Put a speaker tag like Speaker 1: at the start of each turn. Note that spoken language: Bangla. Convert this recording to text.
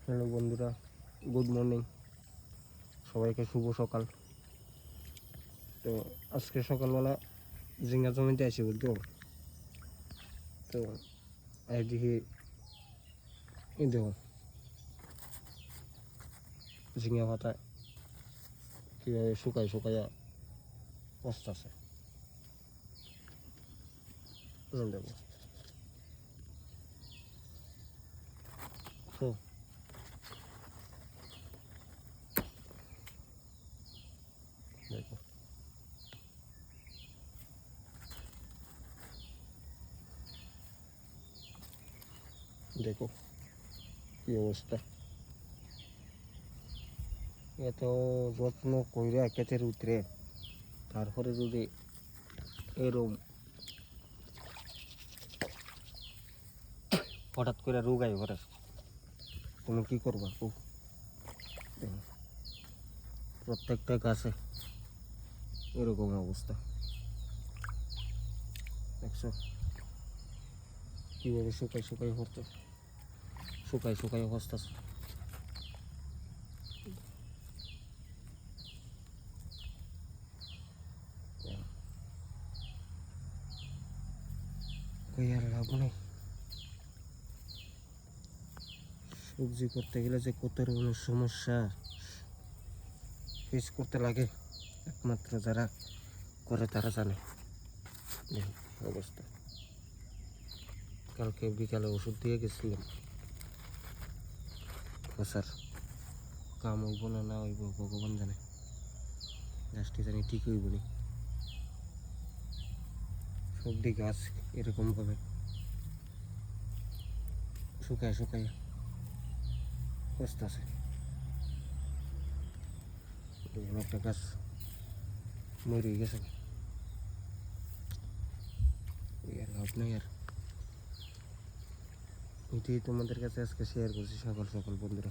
Speaker 1: হ্যালো বন্ধুরা, গুড মর্নিং। সবাইকে শুভ সকাল। তো আজকে সকালবেলা ঝিঙ্গা জমিতে আসি বুঝতো। তো দেখি এই দেখো ঝিঙ্গা পাতা কীভাবে শুকাইয়া পচতেছে। দেখো তো দেখো দেখো কি অবস্থা। এত যত্ন কইরা ক্ষেতের উতরে তারপরে যদি এরকম হঠাৎ করে রোগ আই ঘরে, তুমি কি করবা? দেখো প্রত্যেকটা গাছে এরকম অবস্থা। দেখছো কীভাবে শুকাই অবস্থা। কই আর লাভ নেই। সবজি করতে গেলে যে কত রকমের সমস্যা ফেস করতে লাগে, একমাত্র যারা করে তারা জানে। অবস্থা কালকে বিকালে ওষুধ দিয়ে গেছিলাম, স্যার কাম হইব না হইব ভগবান জানে। গাছটি জানি ঠিক হইব নি। সবজি গাছ এরকমভাবে শুকায় বসতেছে। একটা গাছ মরে গেছে, লাভ নেই আর। এটাই তোমাদের কাছে আজকে শেয়ার করছি সকাল সকাল বন্ধুরা।